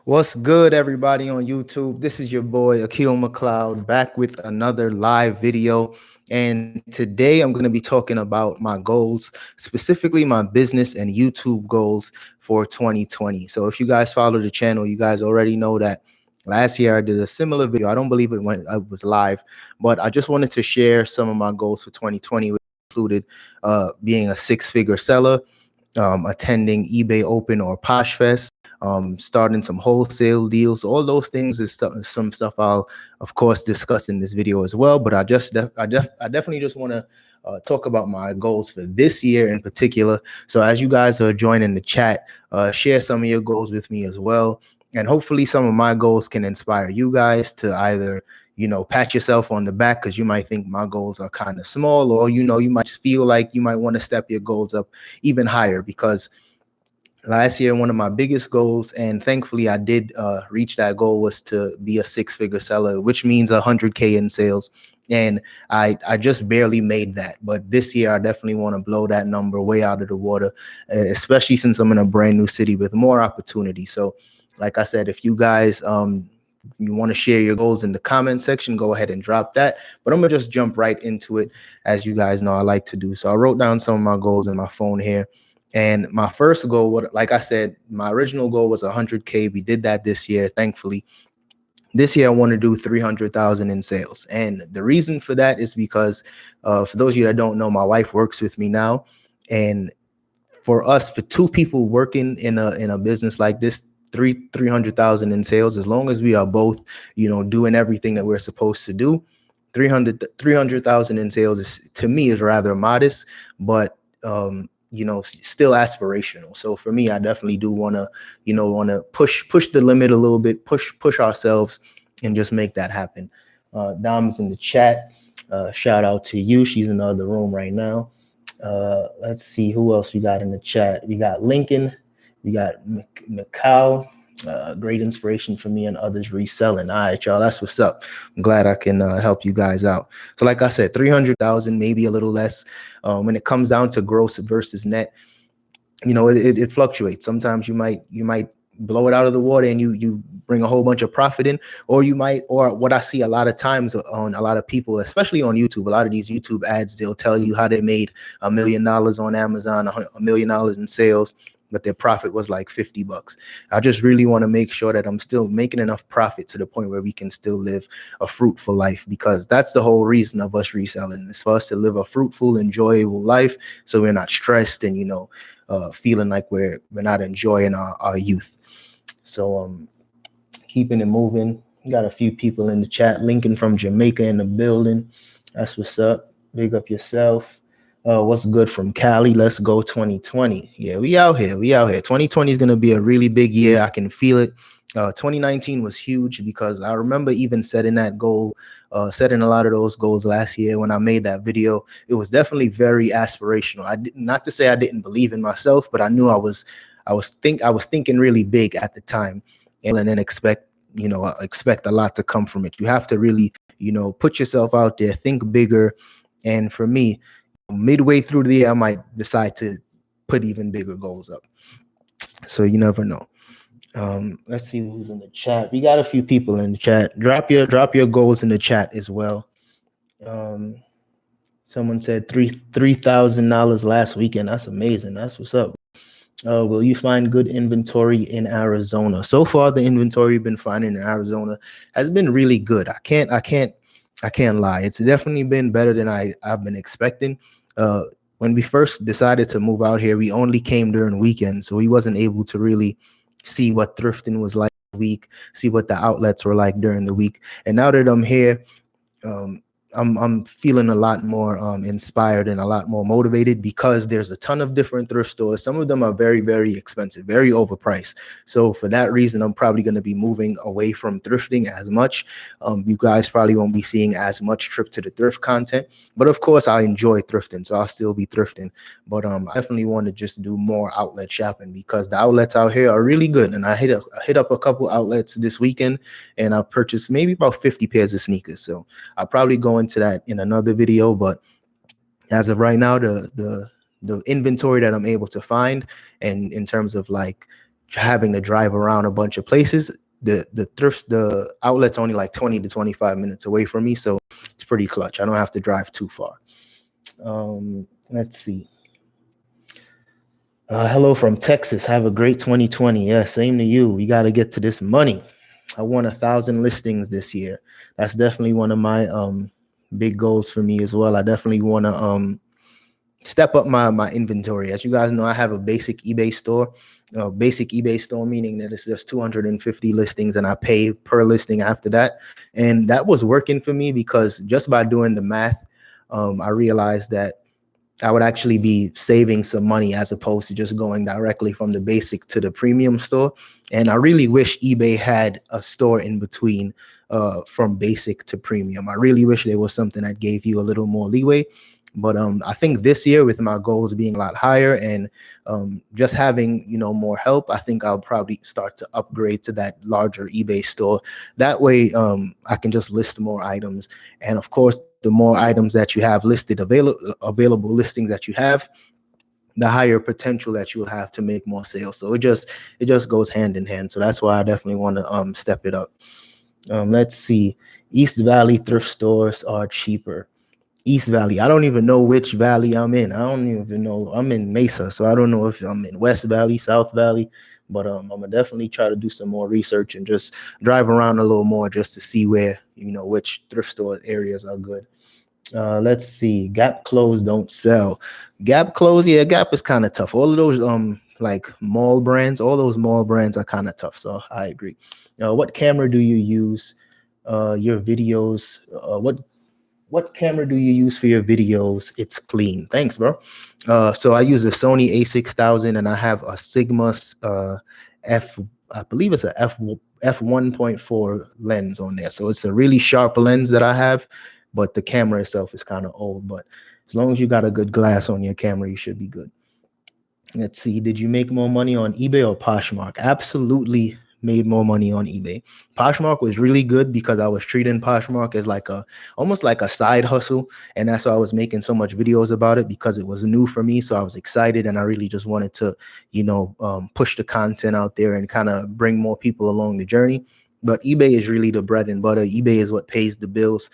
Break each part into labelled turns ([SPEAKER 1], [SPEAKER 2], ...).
[SPEAKER 1] What's good, everybody on YouTube? This is your boy Akil McLeod back with another live video. And today I'm going to be talking about my goals, specifically my business and YouTube goals for 2020. So if you guys follow the channel, you guys already know that last year I did a similar video. I don't believe it was live, but I just wanted to share some of my goals for 2020, which included being a six-figure seller, attending eBay Open or Posh Fest, starting some wholesale deals. All those things is some stuff I'll of course discuss in this video as well. But I definitely just want to talk about my goals for this year in particular. So as you guys are joining the chat, share some of your goals with me as well. And hopefully some of my goals can inspire you guys to either, pat yourself on the back because you might think my goals are kind of small, or, you might feel like you might want to step your goals up even higher, because last year, one of my biggest goals, and thankfully I did reach that goal, was to be a six-figure seller, which means 100K in sales. And I just barely made that. But this year, I definitely want to blow that number way out of the water, especially since I'm in a brand new city with more opportunity. So like I said, if you guys you want to share your goals in the comment section, go ahead and drop that. But I'm going to just jump right into it, as you guys know I like to do. So I wrote down some of my goals in my phone here. And my first goal, like I said, my original goal was 100K. We did that this year, thankfully. This year, I want to do 300,000 in sales. And the reason for that is because for those of you that don't know, my wife works with me now. And for two people working in a business like this, 300,000 in sales, as long as we are both, doing everything that we're supposed to do, 300,000 in sales is, to me, is rather modest, but still aspirational. So for me, I definitely do want to push the limit a little bit, push ourselves, and just make that happen. Dom's in the chat. Shout out to you. She's in the other room right now. Let's see who else we got in the chat. We got Lincoln. We got McLeod. Great inspiration for me and others reselling. All right, y'all, that's what's up. I'm glad I can help you guys out. So like I said, 300,000, maybe a little less. When it comes down to gross versus net, it fluctuates. Sometimes you might blow it out of the water and you bring a whole bunch of profit in, or what I see a lot of times on a lot of people, especially on YouTube, a lot of these YouTube ads, they'll tell you how they made $1 million on Amazon, $1 million in sales, but their profit was like $50. I just really want to make sure that I'm still making enough profit to the point where we can still live a fruitful life, because that's the whole reason of us reselling, is for us to live a fruitful, enjoyable life, so we're not stressed and feeling like we're not enjoying our youth. So keeping it moving. We got a few people in the chat. Lincoln from Jamaica in the building. That's what's up. Big up yourself. What's good from Cali? Let's go 2020. Yeah, we out here. 2020 is going to be a really big year. I can feel it. 2019 was huge, because I remember even setting that goal, setting a lot of those goals last year when I made that video. It was definitely very aspirational. Not to say I didn't believe in myself, but I knew I was thinking really big at the time, and then expect a lot to come from it. You have to really, put yourself out there, think bigger. And for me, midway through the year, I might decide to put even bigger goals up. So you never know. Let's see who's in the chat. We got a few people in the chat. Drop your goals in the chat as well. Someone said $3,000 last weekend. That's amazing. That's what's up. Will you find good inventory in Arizona? So far, the inventory you've been finding in Arizona has been really good. I can't lie. It's definitely been better than I've been expecting. When we first decided to move out here, we only came during weekends, so we wasn't able to really see what thrifting was like the week, see what the outlets were like during the week. And now that I'm here, I'm feeling a lot more inspired and a lot more motivated, because there's a ton of different thrift stores. Some of them are very, very expensive, very overpriced. So for that reason, I'm probably going to be moving away from thrifting as much. You guys probably won't be seeing as much trip to the thrift content, but of course I enjoy thrifting, so I'll still be thrifting. But I definitely want to just do more outlet shopping, because the outlets out here are really good. And I hit up a couple outlets this weekend, and I purchased maybe about 50 pairs of sneakers. So I'll probably go into that in another video, but as of right now, the inventory that I'm able to find, and in terms of like having to drive around a bunch of places. The outlet's only like 20 to 25 minutes away from me, so it's pretty clutch. I don't have to drive too far. Let's see. Hello from Texas. Have a great 2020. Yeah, same to you. We got to get to this money. I want 1,000 listings this year. That's definitely one of my big goals for me as well. I definitely want to step up my inventory. As you guys know, I have a basic eBay store. Basic eBay store meaning that it's just 250 listings and I pay per listing after that. And that was working for me because just by doing the math, I realized that I would actually be saving some money as opposed to just going directly from the basic to the premium store. And I really wish eBay had a store in between from basic to premium. I really wish there was something that gave you a little more leeway. But I think this year, with my goals being a lot higher and just having, more help, I think I'll probably start to upgrade to that larger eBay store. That way I can just list more items. And of course, the more items that you have listed, available listings that you have, the higher potential that you'll have to make more sales. So it just goes hand in hand. So that's why I definitely want to step it up. Let's see. East Valley thrift stores are cheaper. East Valley. I don't even know which valley I'm in. I don't even know. I'm in Mesa, so I don't know if I'm in West Valley, South Valley. But I'm gonna definitely try to do some more research and just drive around a little more just to see where, which thrift store areas are good. Let's see. Gap clothes don't sell. Gap clothes, yeah, Gap is kind of tough. All of those like mall brands, all those mall brands are kind of tough. So I agree. What camera do you use? Your videos. What camera do you use for your videos? It's clean. Thanks, bro. So I use a Sony a6000 and I have a Sigma I believe it's a f1.4 lens on there. So it's a really sharp lens that I have, but the camera itself is kind of old. But as long as you got a good glass on your camera, you should be good. Let's see. Did you make more money on eBay or Poshmark? Absolutely made more money on eBay. Poshmark was really good because I was treating Poshmark as almost like a side hustle. And that's why I was making so much videos about it, because it was new for me. So I was excited and I really just wanted to, push the content out there and kind of bring more people along the journey. But eBay is really the bread and butter. eBay is what pays the bills.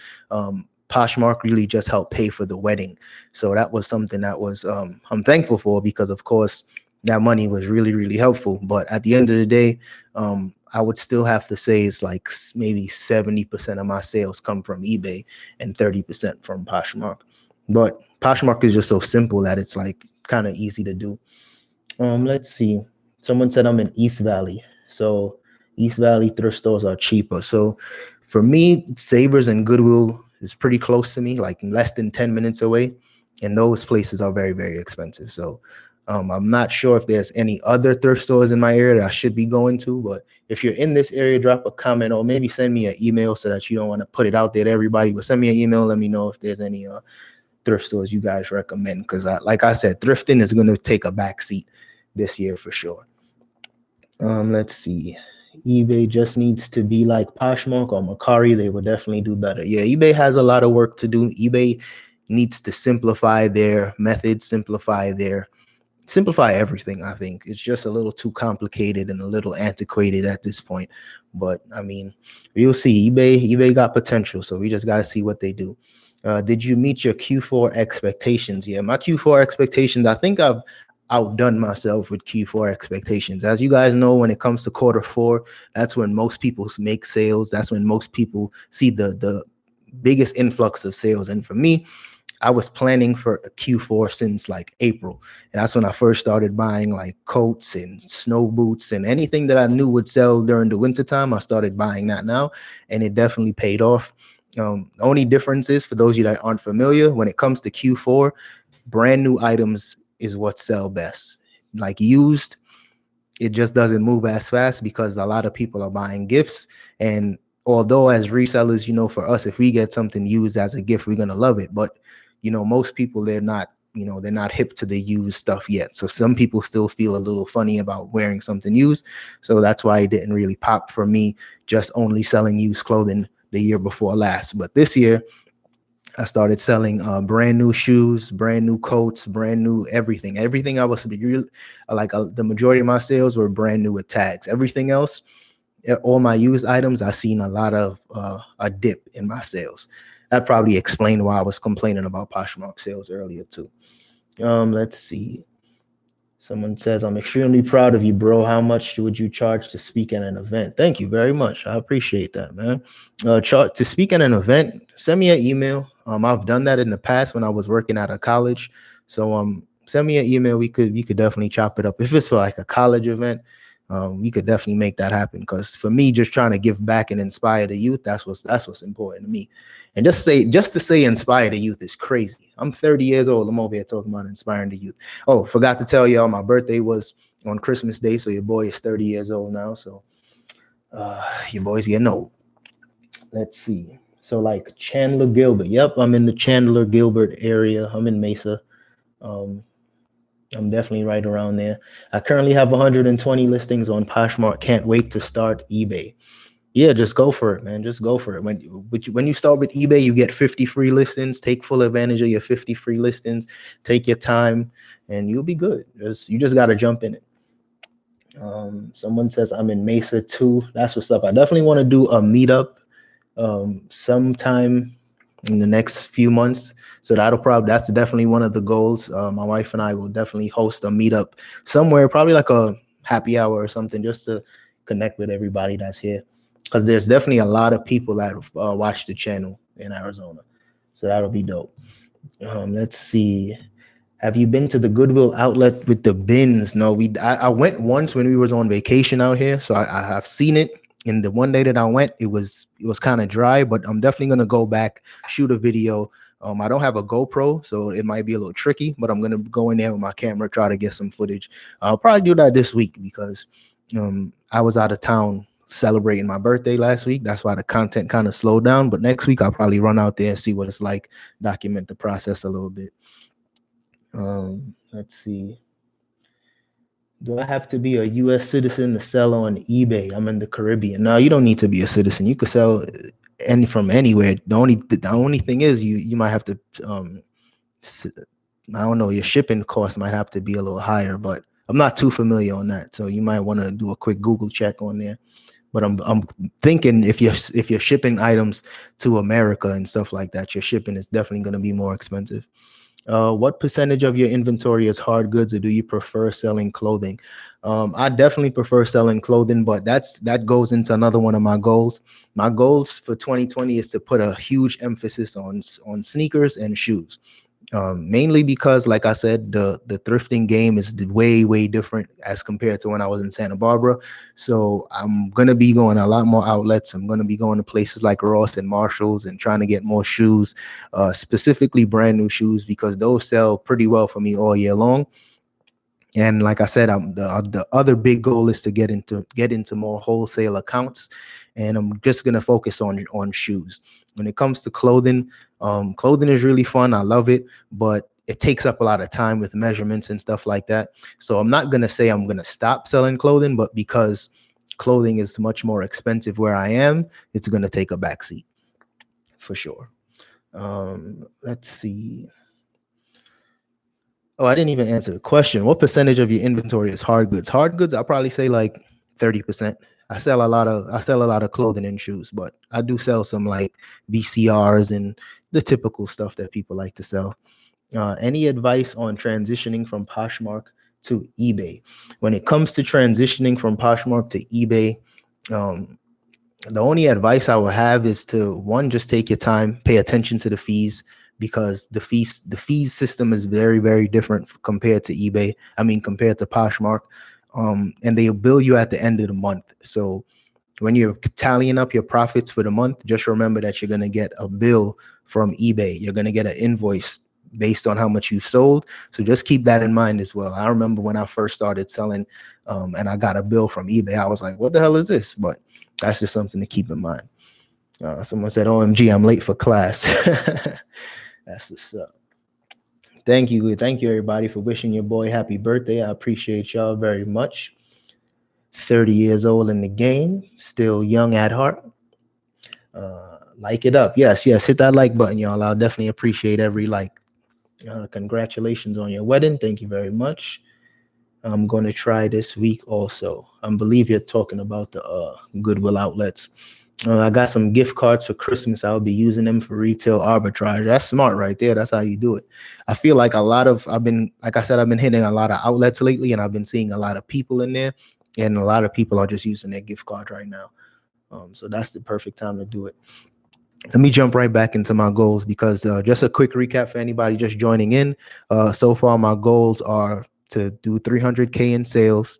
[SPEAKER 1] Poshmark really just helped pay for the wedding. So that was something that was I'm thankful for, because of course that money was really, really helpful. But at the end of the day, I would still have to say it's like maybe 70% of my sales come from eBay and 30% from Poshmark. But Poshmark is just so simple that it's like kind of easy to do. Let's see. Someone said I'm in East Valley. So East Valley thrift stores are cheaper. So for me, Savers and Goodwill is pretty close to me, like less than 10 minutes away. And those places are very, very expensive. So I'm not sure if there's any other thrift stores in my area that I should be going to. But if you're in this area, drop a comment or maybe send me an email, so that you don't want to put it out there to everybody. But send me an email. Let me know if there's any thrift stores you guys recommend. Because like I said, thrifting is going to take a backseat this year for sure. Let's see. eBay just needs to be like Poshmark or Mercari. They will definitely do better. Yeah, eBay has a lot of work to do. eBay needs to simplify their methods, simplify everything. I think it's just a little too complicated and a little antiquated at this point. But I mean, we'll see. eBay got potential, so we just got to see what they do. Did you meet your Q4 expectations? Yeah, my Q4 expectations, I think I've outdone myself with Q4 expectations. As you guys know, when it comes to Q4, that's when most people make sales. That's when most people see the biggest influx of sales. And for me, I was planning for a Q4 since like April. And that's when I first started buying like coats and snow boots and anything that I knew would sell during the wintertime. I started buying that now, and it definitely paid off. The only difference is, for those of you that aren't familiar, when it comes to Q4, brand new items is what sell best. Like used, it just doesn't move as fast because a lot of people are buying gifts. And although as resellers, for us, if we get something used as a gift, we're going to love it. But most people, they're not hip to the used stuff yet. So some people still feel a little funny about wearing something used. So that's why it didn't really pop for me, just only selling used clothing the year before last. But this year, I started selling brand new shoes, brand new coats, brand new everything. Everything I was the majority of my sales were brand new with tags. Everything else, all my used items, I seen a lot of a dip in my sales. That probably explained why I was complaining about Poshmark sales earlier too. Let's see. Someone says, I'm extremely proud of you, bro. How much would you charge to speak at an event? Thank you very much. I appreciate that, man. To speak at an event, send me an email. I've done that in the past when I was working at a college. So send me an email. We could definitely chop it up. If it's for like a college event, we could definitely make that happen. Because for me, just trying to give back and inspire the youth, that's what's important to me. And just to say inspire the youth is crazy. I'm 30 years old. I'm over here talking about inspiring the youth. Oh, forgot to tell y'all, my birthday was on Christmas Day, so your boy is 30 years old now. So your boy's getting old. Let's see. So like Chandler Gilbert. Yep, I'm in the Chandler Gilbert area. I'm in Mesa. I'm definitely right around there. I currently have 120 listings on Poshmark. Can't wait to start eBay. Yeah, just go for it, man. Just go for it. When you start with eBay, you get 50 free listings. Take full advantage of your 50 free listings. Take your time, and you'll be good. You just got to jump in it. Someone says I'm in Mesa too. That's what's up. I definitely want to do a meetup sometime in the next few months. So that's definitely one of the goals. My wife and I will definitely host a meetup somewhere, probably like a happy hour or something, just to connect with everybody that's here. Because there's definitely a lot of people that watch the channel in Arizona. So that'll be dope. Let's see. Have you been to the Goodwill outlet with the bins? No, I went once when we was on vacation out here. So I have seen it. And the one day that I went, it was kind of dry, but I'm definitely going to go back, shoot a video. I don't have a GoPro, so it might be a little tricky, but I'm going to go in there with my camera, try to get some footage. I'll probably do that this week because I was out of town celebrating my birthday last week. That's why the content kind of slowed down. But next week, I'll probably run out there and see what it's like, document the process a little bit. Let's see. Do I have to be a U.S. citizen to sell on eBay? I'm in the Caribbean. No, you don't need to be a citizen. You could sell from anywhere. The only thing is you might have to I don't know, your shipping costs might have to be a little higher, but I'm not too familiar on that. So you might want to do a quick Google check on there. But I'm thinking if you're shipping items to America and stuff like that, your shipping is definitely going to be more expensive. What percentage of your inventory is hard goods, or do you prefer selling clothing? I definitely prefer selling clothing, but that goes into another one of my goals. My goals for 2020 is to put a huge emphasis on sneakers and shoes. Mainly because, like I said, the thrifting game is way different as compared to when I was in Santa Barbara. So I'm going to be going a lot more outlets. I'm going to be going to places like Ross and Marshalls and trying to get more shoes, specifically brand new shoes, because those sell pretty well for me all year long. And like I said, the other big goal is to get into more wholesale accounts, and I'm just gonna focus on shoes. When it comes to clothing, clothing is really fun. I love it, but it takes up a lot of time with measurements and stuff like that. So I'm not gonna say I'm gonna stop selling clothing, but because clothing is much more expensive where I am, it's gonna take a backseat for sure. Let's see. Oh, I didn't even answer the question. What percentage of your inventory is hard goods? Hard goods, I'll probably say like 30%. I sell a lot of clothing and shoes, but I do sell some like VCRs and the typical stuff that people like to sell. Any advice on transitioning from Poshmark to eBay? When it comes to transitioning from Poshmark to eBay, the only advice I will have is to, one, just take your time, pay attention to the fees, because the fees system is very different compared to eBay. I mean, compared to Poshmark, and they'll bill you at the end of the month. So when you're tallying up your profits for the month, just remember that you're going to get a bill from eBay. You're going to get an invoice based on how much you sold. So just keep that in mind as well. I remember when I first started selling, and I got a bill from eBay, I was like, what the hell is this? But that's just something to keep in mind. Someone said, OMG, I'm late for class. That's what's up. Thank you everybody for wishing your boy happy birthday. I appreciate y'all very much. 30 years old in the game, still young at heart. Like it up. Yes, hit that like button, y'all. I'll definitely appreciate every like. Congratulations on your wedding. Thank you very much. I'm going to try this week also. I believe you're talking about the Goodwill outlets. I got some gift cards for Christmas. I'll be using them for retail arbitrage. That's smart right there. That's how you do it. I feel like I've been hitting a lot of outlets lately, and I've been seeing a lot of people in there, and a lot of people are just using their gift card right now. So that's the perfect time to do it. Let me jump right back into my goals because just a quick recap for anybody just joining in. So far, my goals are to do 300K in sales,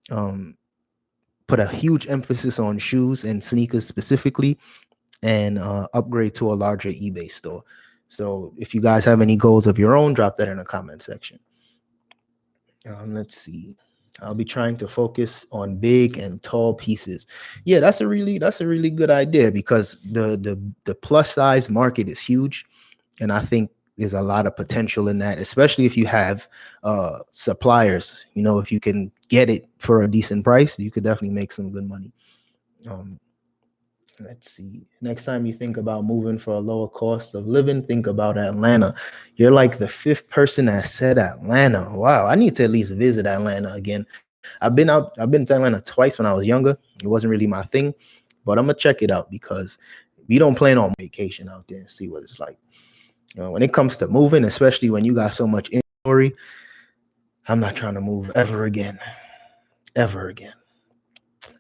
[SPEAKER 1] put a huge emphasis on shoes and sneakers specifically, and upgrade to a larger eBay store. So if you guys have any goals of your own, drop that in the comment section. Let's see. I'll be trying to focus on big and tall pieces. Yeah, that's a really good idea because the plus size market is huge, and I think there's a lot of potential in that, especially if you have suppliers. You know, if you can get it for a decent price, you could definitely make some good money. Let's see. Next time you think about moving for a lower cost of living, think about Atlanta. You're like the fifth person that said Atlanta. Wow, I need to at least visit Atlanta again. I've been to Atlanta twice when I was younger. It wasn't really my thing, but I'm gonna check it out because we don't plan on vacation out there and see what it's like. When it comes to moving, especially when you got so much inventory, I'm not trying to move ever again.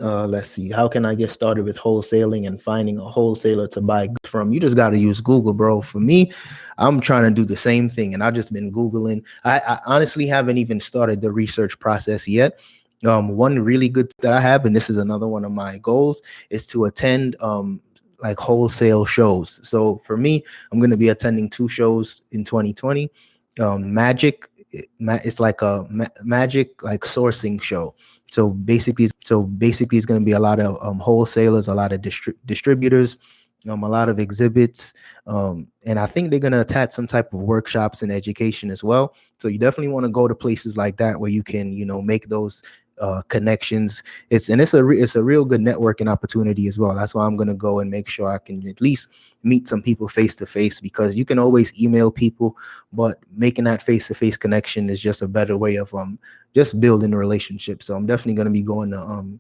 [SPEAKER 1] Let's see. How can I get started with wholesaling and finding a wholesaler to buy from? You just got to use Google, bro. For me, I'm trying to do the same thing, and I've just been Googling. I honestly haven't even started the research process yet. One really good that I have, and this is another one of my goals, is to attend like wholesale shows. So for me, I'm going to be attending 2 shows in 2020. Magic, it's like a magic like sourcing show. So basically, it's going to be a lot of wholesalers, a lot of distributors, a lot of exhibits, and I think they're going to attach some type of workshops and education as well. So you definitely want to go to places like that where you can, make those connections. It's a real good networking opportunity as well. That's why I'm going to go and make sure I can at least meet some people face to face, because you can always email people, but making that face to face connection is just a better way of just building a relationship. So I'm definitely going to be going to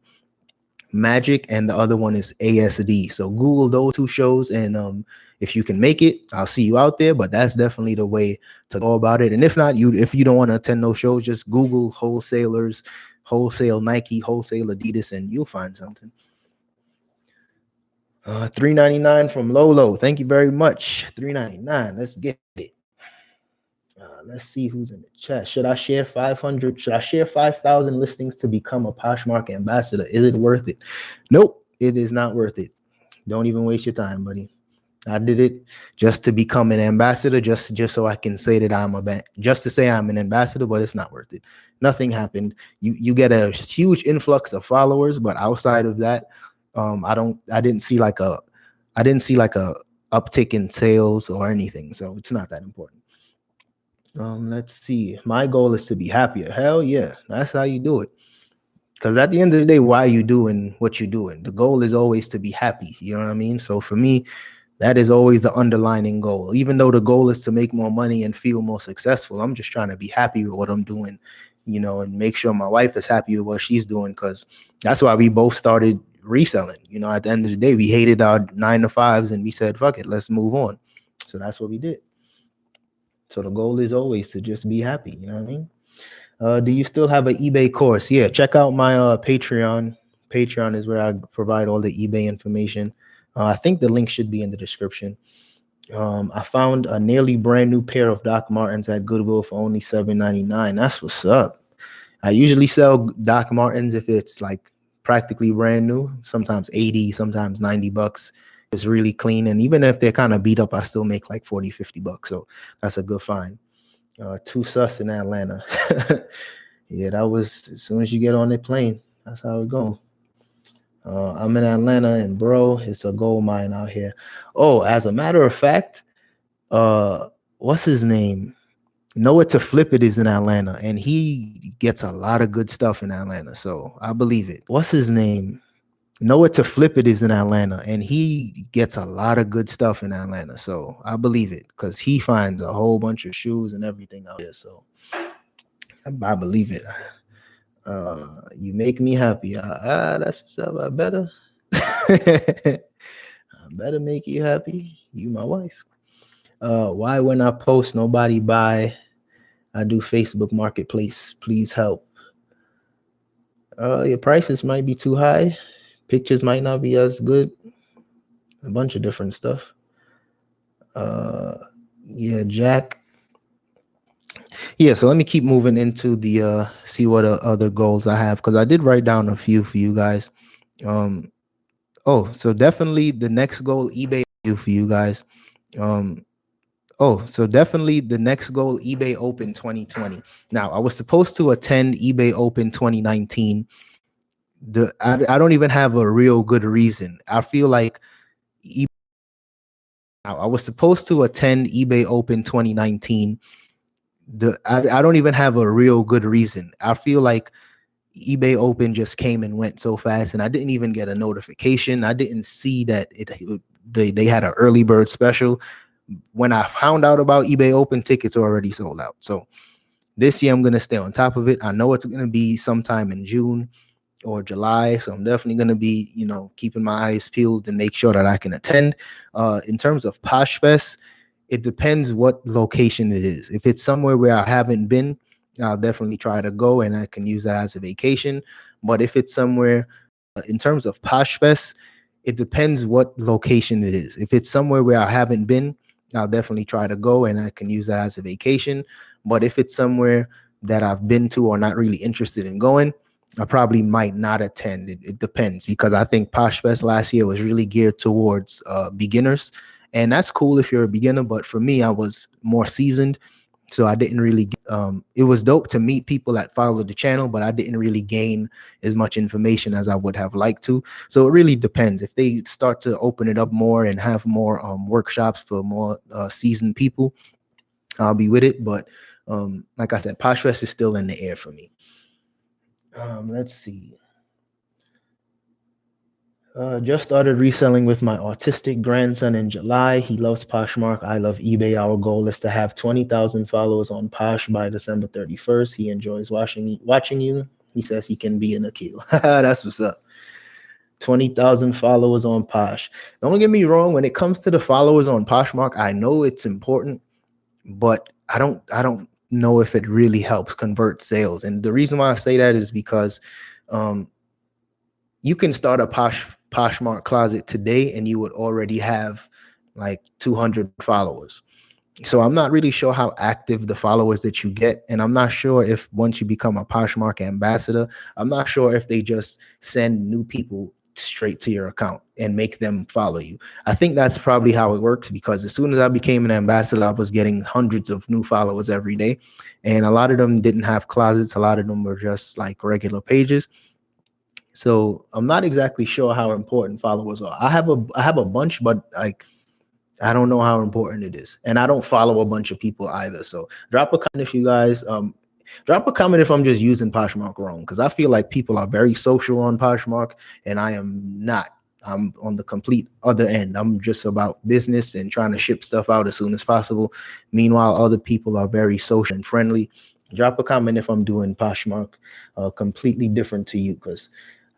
[SPEAKER 1] Magic, and the other one is ASD. So Google those 2 shows, and if you can make it, I'll see you out there. But that's definitely the way to go about it. And if not, if you don't want to attend those shows, just Google wholesalers, wholesale Nike, wholesale Adidas, and you'll find something. $3.99 from Lolo. Thank you very much. $3.99. Let's get it. Let's see who's in the chat. Should I share 500? Should I share 5,000 listings to become a Poshmark ambassador? Is it worth it? Nope, it is not worth it. Don't even waste your time, buddy. I did it just to become an ambassador, just so I can say that just to say I'm an ambassador, but it's not worth it. Nothing happened. You get a huge influx of followers, but outside of that, I didn't see like a uptick in sales or anything. So it's not that important. Let's see. My goal is to be happier. Hell yeah, that's how you do it. Because at the end of the day, why are you doing what you're doing? The goal is always to be happy. You know what I mean? So for me, that is always the underlining goal. Even though the goal is to make more money and feel more successful, I'm just trying to be happy with what I'm doing, and make sure my wife is happy with what she's doing, because that's why we both started reselling. At the end of the day, we hated our 9-to-5s and we said, fuck it, let's move on. So that's what we did. So the goal is always to just be happy. You know what I mean? Do you still have an eBay course? Yeah, check out my Patreon. Patreon is where I provide all the eBay information. I think the link should be in the description. I found a nearly brand new pair of Doc Martens at Goodwill for only $7.99. That's what's up. I usually sell Doc Martens if it's like practically brand new, sometimes 80, sometimes $90. It's really clean. And even if they're kind of beat up, I still make like 40, $50. So that's a good find. 2 sus in Atlanta. Yeah, that was as soon as you get on the plane. That's how it goes. I'm in Atlanta, and bro, it's a gold mine out here. Oh, as a matter of fact, what's his name? Nowhere to Flip It is in Atlanta, and he gets a lot of good stuff in Atlanta. So I believe it. What's his name? Nowhere to Flip It is in Atlanta, and he gets a lot of good stuff in Atlanta. So I believe it because he finds a whole bunch of shoes and everything out there. So I believe it. You make me happy. That's what's up. I better, I better make you happy. You my wife. Why when I post nobody buy? I do Facebook Marketplace. Please help. Your prices might be too high. Pictures might not be as good. A bunch of different stuff. Yeah, Jack. Yeah, so let me keep moving into the see what other goals I have because I did write down a few for you guys. So definitely the next goal eBay for you guys. So definitely the next goal eBay Open 2020. Now I was supposed to attend eBay Open 2019. I don't even have a real good reason. I feel like I was supposed to attend eBay Open 2019. I don't even have a real good reason. I feel like eBay Open just came and went so fast, and I didn't even get a notification. I didn't see that they had an early bird special. When I found out about eBay Open, tickets are already sold out. So this year I'm gonna stay on top of it. I know it's gonna be sometime in June or July, so I'm definitely gonna be, keeping my eyes peeled and make sure that I can attend. In terms of Posh Fest, it depends what location it is. If it's somewhere where I haven't been, I'll definitely try to go and I can use that as a vacation. But if it's somewhere, in terms of Posh Fest, it depends what location it is. If it's somewhere where I haven't been, I'll definitely try to go and I can use that as a vacation. But if it's somewhere that I've been to or not really interested in going, I probably might not attend. It depends because I think Posh Fest last year was really geared towards beginners. And that's cool if you're a beginner, but for me, I was more seasoned. So I didn't really, it was dope to meet people that followed the channel, but I didn't really gain as much information as I would have liked to. So it really depends. If they start to open it up more and have more workshops for more seasoned people, I'll be with it. But like I said, Posh Fest is still in the air for me. Let's see. Just started reselling with my autistic grandson in July. He loves Poshmark. I love eBay. Our goal is to have 20,000 followers on Posh by December 31st. He enjoys watching you. He says he can be an Akil. That's what's up. 20,000 followers on Posh. Don't get me wrong. When it comes to the followers on Poshmark, I know it's important, but I don't know if it really helps convert sales. And the reason why I say that is because you can start a Poshmark Closet today and you would already have like 200 followers. So I'm not really sure how active the followers that you get. And I'm not sure if once you become a Poshmark ambassador, I'm not sure if they just send new people straight to your account and make them follow you. I think that's probably how it works because as soon as I became an ambassador, I was getting hundreds of new followers every day. And a lot of them didn't have closets. A lot of them were just like regular pages. So I'm not exactly sure how important followers are. I have a bunch, but like I don't know how important it is. And I don't follow a bunch of people either. So drop a comment if you guys drop a comment if I'm just using Poshmark wrong, because I feel like people are very social on Poshmark and I am not. I'm on the complete other end. I'm just about business and trying to ship stuff out as soon as possible. Meanwhile, other people are very social and friendly. Drop a comment if I'm doing Poshmark completely different to you, because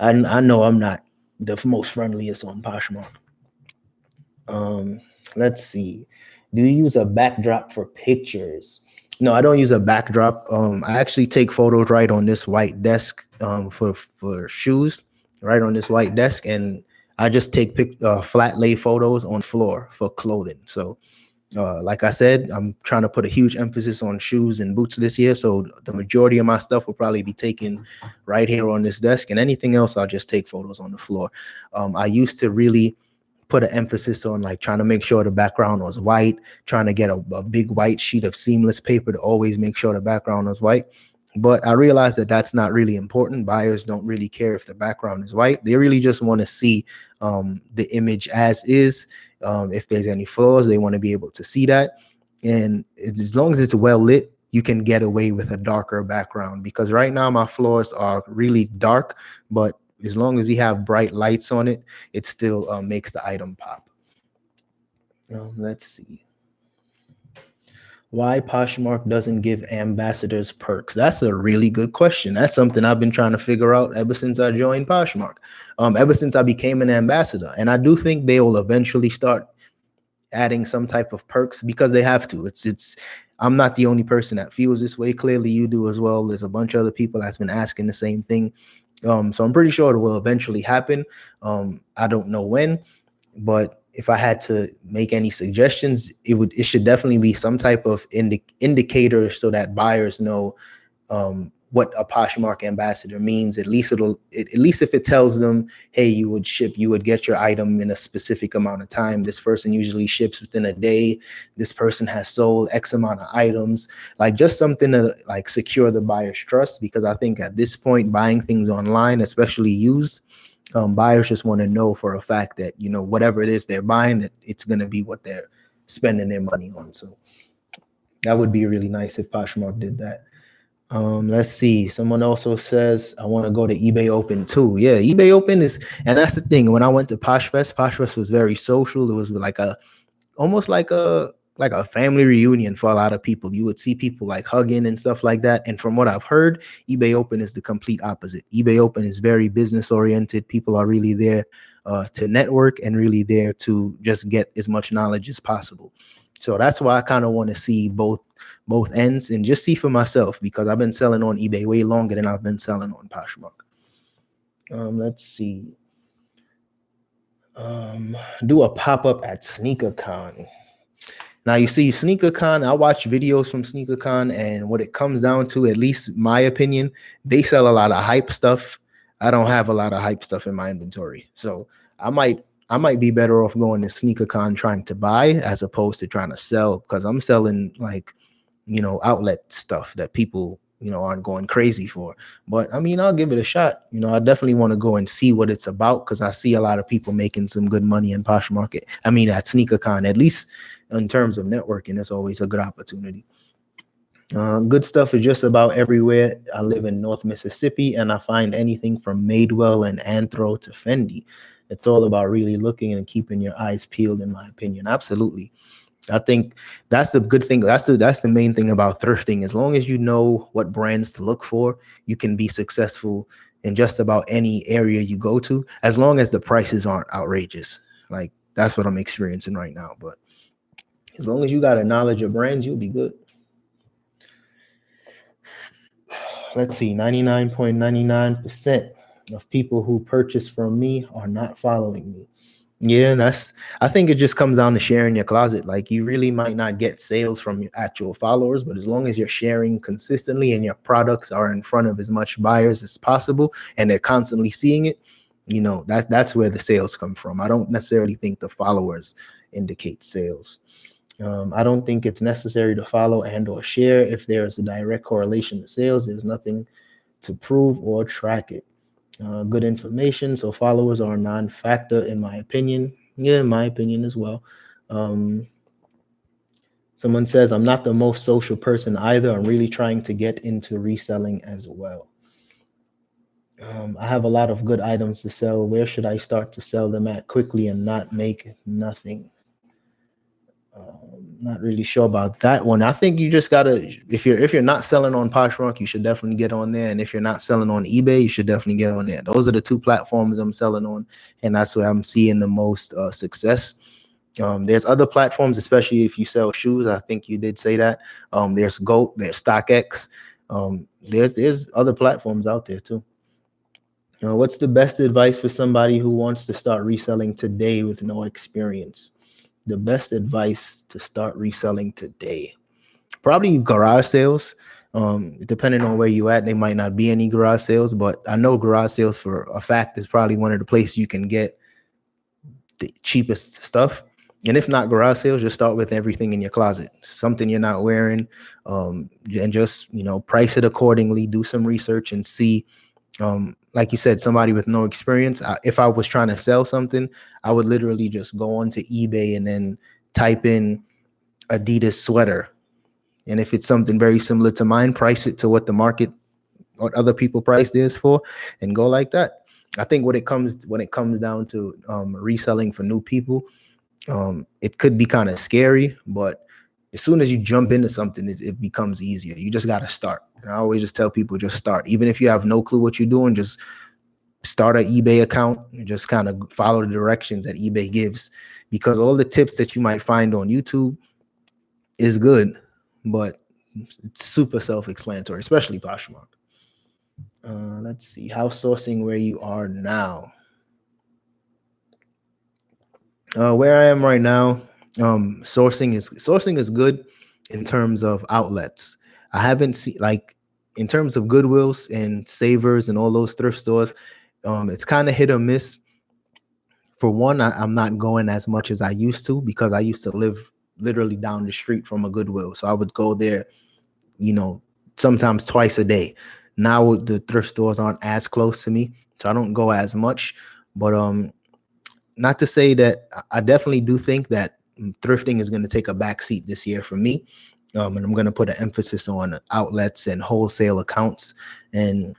[SPEAKER 1] I know I'm not the most friendliest on Poshmark. Let's see. Do you use a backdrop for pictures? No, I don't use a backdrop. I actually take photos right on this white desk for shoes, right on this white desk, and I just take flat lay photos on floor for clothing. So like I said, I'm trying to put a huge emphasis on shoes and boots this year. So the majority of my stuff will probably be taken right here on this desk, and anything else, I'll just take photos on the floor. I used to really put an emphasis on like trying to make sure the background was white, trying to get a big white sheet of seamless paper to always make sure the background was white. But I realized that that's not really important. Buyers don't really care if the background is white. They really just want to see the image as is. If there's any flaws, they want to be able to see that. And as long as it's well lit, you can get away with a darker background, because right now my floors are really dark, but as long as we have bright lights on it, it still makes the item pop. Let's see. Why Poshmark doesn't give ambassadors perks? That's a really good question. That's something I've been trying to figure out ever since I joined Poshmark, ever since I became an ambassador. And I do think they will eventually start adding some type of perks because they have to. I'm not the only person that feels this way. Clearly you do as well. There's a bunch of other people that's been asking the same thing. So I'm pretty sure it will eventually happen. I don't know when, but if I had to make any suggestions, it should definitely be some type of indicator so that buyers know what a Poshmark ambassador means. At least if it tells them, hey, you would get your item in a specific amount of time. This person usually ships within a day. This person has sold X amount of items, like just something to like secure the buyer's trust. Because I think at this point, buying things online, especially used, buyers just want to know for a fact that, whatever it is they're buying, that it's going to be what they're spending their money on. So that would be really nice if Poshmark did that. Let's see. Someone also says, I want to go to eBay Open too. Yeah, eBay Open and that's the thing. When I went to Poshfest was very social. It was almost like a family reunion for a lot of people. You would see people like hugging and stuff like that. And from what I've heard, eBay Open is the complete opposite. eBay Open is very business oriented. People are really there to network and really there to just get as much knowledge as possible. So that's why I kind of want to see both ends and just see for myself, because I've been selling on eBay way longer than I've been selling on Poshmark. Let's see. Do a pop-up at SneakerCon. Now, you see, SneakerCon, I watch videos from SneakerCon, and what it comes down to, at least my opinion, they sell a lot of hype stuff. I don't have a lot of hype stuff in my inventory. So I might be better off going to SneakerCon trying to buy as opposed to trying to sell, because I'm selling outlet stuff that people, aren't going crazy for. But I mean, I'll give it a shot. I definitely want to go and see what it's about, because I see a lot of people making some good money in Poshmark. I mean, at SneakerCon, at least in terms of networking, it's always a good opportunity. Good stuff is just about everywhere. I live in North Mississippi, and I find anything from Madewell and Anthro to Fendi. It's all about really looking and keeping your eyes peeled, in my opinion. Absolutely. I think that's the good thing. That's the main thing about thrifting. As long as you know what brands to look for, you can be successful in just about any area you go to, as long as the prices aren't outrageous. Like, that's what I'm experiencing right now. But as long as you got a knowledge of brands, you'll be good. Let's see, 99.99% of people who purchase from me are not following me. Yeah, I think it just comes down to sharing your closet. Like, you really might not get sales from your actual followers, but as long as you're sharing consistently and your products are in front of as much buyers as possible and they're constantly seeing it, that's where the sales come from. I don't necessarily think the followers indicate sales. I don't think it's necessary to follow and or share. If there is a direct correlation to sales, there's nothing to prove or track it. Good information, so followers are a non-factor, in my opinion. Yeah, in my opinion as well. Someone says, I'm not the most social person either. I'm really trying to get into reselling as well. I have a lot of good items to sell. Where should I start to sell them at quickly and not make nothing? Not really sure about that one. I think you just gotta, if you're not selling on Poshmark, you should definitely get on there. And if you're not selling on eBay, you should definitely get on there. Those are the two platforms I'm selling on, and that's where I'm seeing the most success. There's other platforms, especially if you sell shoes. I think you did say that. There's GOAT, there's StockX. There's other platforms out there too. What's the best advice for somebody who wants to start reselling today with no experience? The best advice to start reselling today, probably garage sales. Depending on where you at, there might not be any garage sales, but I know garage sales for a fact is probably one of the places you can get the cheapest stuff. And if not garage sales, just start with everything in your closet, something you're not wearing, and just, price it accordingly. Do some research and see. Like you said, somebody with no experience, if I was trying to sell something, I would literally just go onto eBay and then type in Adidas sweater. And if it's something very similar to mine, price it to what the market, what other people price theirs for, and go like that. I think when it comes down to reselling for new people, it could be kind of scary, but as soon as you jump into something, it becomes easier. You just got to start. And I always just tell people, just start. Even if you have no clue what you're doing, just start an eBay account and just kind of follow the directions that eBay gives, because all the tips that you might find on YouTube is good, but it's super self-explanatory, especially Poshmark. Let's see, house sourcing where you are now. Where I am right now, sourcing is good in terms of outlets. I haven't seen, like, in terms of Goodwills and Savers and all those thrift stores, it's kind of hit or miss. For one, I'm not going as much as I used to, because I used to live literally down the street from a Goodwill, so I would go there, sometimes twice a day. Now the thrift stores aren't as close to me, so I don't go as much. But not to say that I definitely do think that thrifting is going to take a backseat this year for me. And I'm going to put an emphasis on outlets and wholesale accounts, and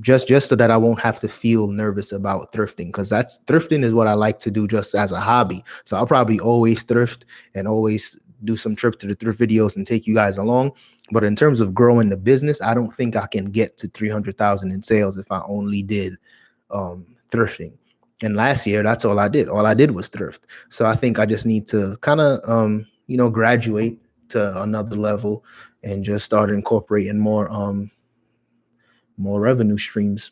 [SPEAKER 1] just so that I won't have to feel nervous about thrifting, because thrifting is what I like to do just as a hobby. So I'll probably always thrift and always do some trip to the thrift videos and take you guys along. But in terms of growing the business, I don't think I can get to 300,000 in sales if I only did thrifting. And last year, that's all I did. All I did was thrift. So I think I just need to kind of, graduate to another level and just start incorporating more revenue streams.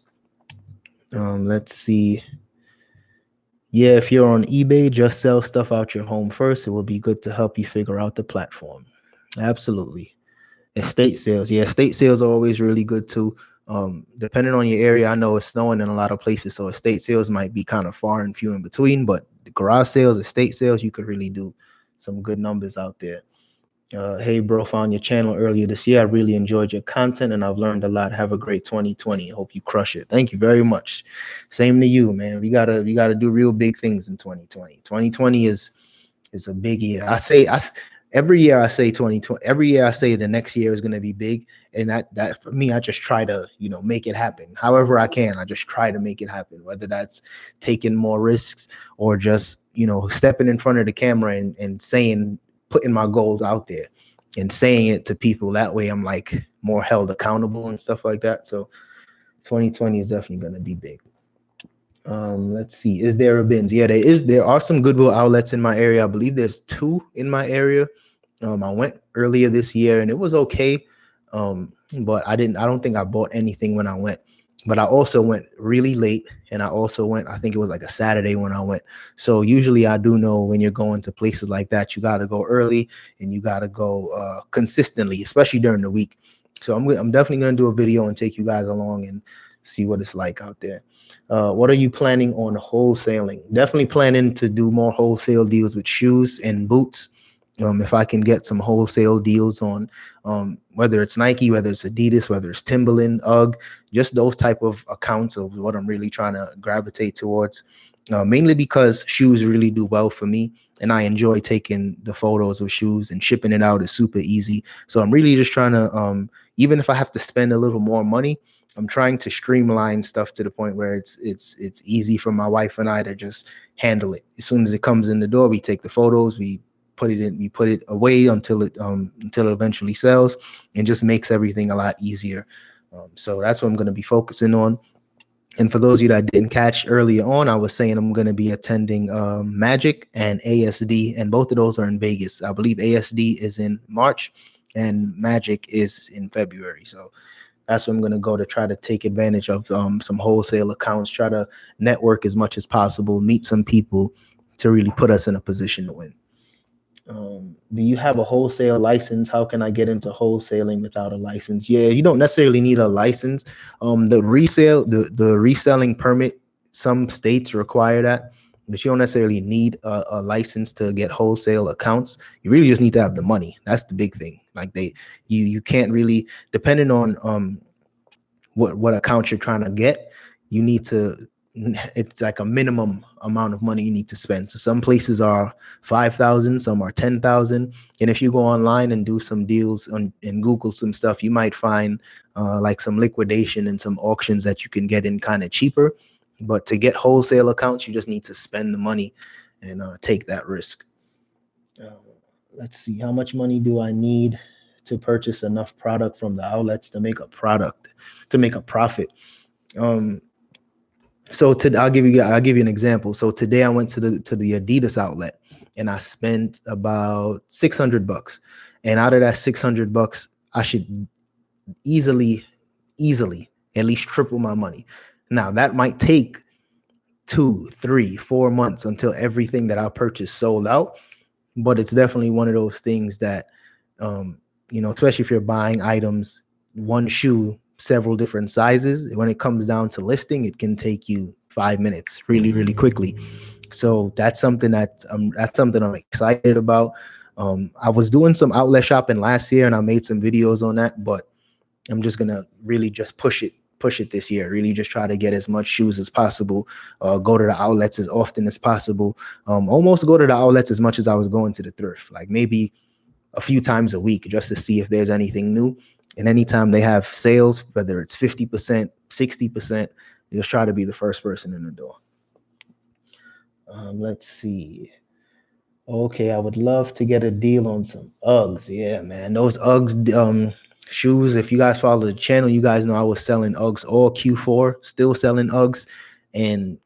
[SPEAKER 1] Let's see. Yeah, if you're on eBay, just sell stuff out your home first. It will be good to help you figure out the platform. Absolutely. Estate sales. Yeah, estate sales are always really good too. Depending on your area, I know it's snowing in a lot of places, so estate sales might be kind of far and few in between, but the garage sales, estate sales, you could really do some good numbers out there. Hey, bro, found your channel earlier this year. I really enjoyed your content and I've learned a lot. Have a great 2020. Hope you crush it. Thank you very much. Same to you, man. We gotta do real big things in 2020. 2020 is a big year. Every year I say 2020. Every year I say the next year is gonna be big, and that for me, I just try to make it happen. However I can, I just try to make it happen. Whether that's taking more risks or just stepping in front of the camera and putting my goals out there and saying it to people. That way I'm like more held accountable and stuff like that. So 2020 is definitely going to be big. Let's see. Is there a bins? Yeah, there are some Goodwill outlets in my area. I believe there's 2 in my area. I went earlier this year and it was okay. But I don't think I bought anything when I went. But I also went really late, and I also went, I think it was like a Saturday when I went. So usually I do know when you're going to places like that, you got to go early and you got to go consistently, especially during the week. So I'm definitely going to do a video and take you guys along and see what it's like out there. What are you planning on wholesaling? Definitely planning to do more wholesale deals with shoes and boots. If I can get some wholesale deals on whether it's Nike, whether it's Adidas, whether it's Timberland, UGG, just those type of accounts of what I'm really trying to gravitate towards, mainly because shoes really do well for me. And I enjoy taking the photos of shoes, and shipping it out is super easy. So I'm really just trying to, even if I have to spend a little more money, I'm trying to streamline stuff to the point where it's easy for my wife and I to just handle it. As soon as it comes in the door, we take the photos, we put it away until it eventually sells, and just makes everything a lot easier. So that's what I'm going to be focusing on. And for those of you that didn't catch earlier on, I was saying I'm going to be attending Magic and ASD, and both of those are in Vegas. I believe ASD is in March and Magic is in February. So that's where I'm going to go to try to take advantage of some wholesale accounts, try to network as much as possible, meet some people to really put us in a position to win. Do you have a wholesale license? How can I get into wholesaling without a license? Yeah, you don't necessarily need a license. The reselling permit, some states require that, but you don't necessarily need a license to get wholesale accounts. You really just need to have the money. That's the big thing. Like you can't really, depending on what account you're trying to get, you need to, it's like a minimum amount of money you need to spend. So some places are 5,000, some are 10,000. And if you go online and do some deals and Google some stuff, you might find like some liquidation and some auctions that you can get in kind of cheaper. But to get wholesale accounts, you just need to spend the money and take that risk. Uh, let's see, how much money do I need to purchase enough product from the outlets to make a profit? So I'll give you an example. So today I went to the Adidas outlet and I spent about $600. And out of that $600, I should easily at least triple my money. Now that might take 2, 3, 4 months until everything that I purchased sold out. But it's definitely one of those things that, especially if you're buying items, one shoe, several different sizes, when it comes down to listing, it can take you 5 minutes really, really quickly. So that's something I'm excited about. I was doing some outlet shopping last year and I made some videos on that, but I'm just going to really just push it this year, really just try to get as much shoes as possible, go to the outlets as often as possible, almost go to the outlets as much as I was going to the thrift, like maybe a few times a week just to see if there's anything new. And anytime they have sales, whether it's 50%, 60%, just try to be the first person in the door. Let's see. Okay, I would love to get a deal on some Uggs. Yeah, man, those Uggs shoes. If you guys follow the channel, you guys know I was selling Uggs all Q4, still selling Uggs, and